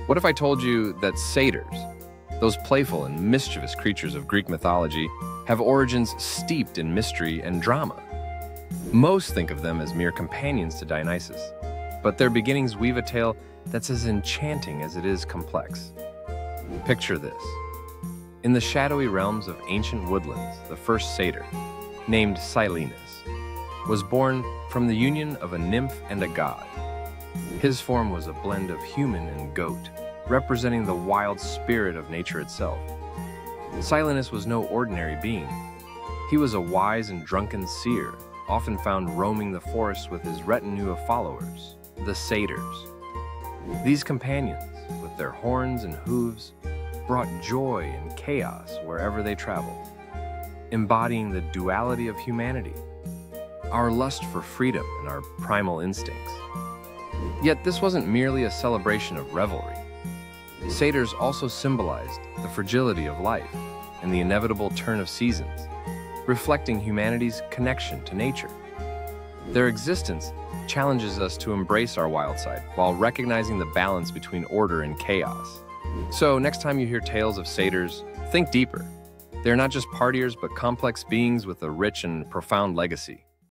What if I told you that satyrs, those playful and mischievous creatures of Greek mythology, have origins steeped in mystery and drama? Most think of them as mere companions to Dionysus, but their beginnings weave a tale that's as enchanting as it is complex. Picture this. In the shadowy realms of ancient woodlands, the first satyr, named Silenus, was born from the union of a nymph and a god. His form was a blend of human and goat, representing the wild spirit of nature itself. Silenus was no ordinary being. He was a wise and drunken seer, often found roaming the forest with his retinue of followers, the satyrs. These companions, with their horns and hooves, brought joy and chaos wherever they traveled, embodying the duality of humanity, our lust for freedom and our primal instincts. Yet this wasn't merely a celebration of revelry. Satyrs also symbolized the fragility of life and the inevitable turn of seasons, reflecting humanity's connection to nature. Their existence challenges us to embrace our wild side while recognizing the balance between order and chaos. So next time you hear tales of satyrs, think deeper. They're not just partiers, but complex beings with a rich and profound legacy.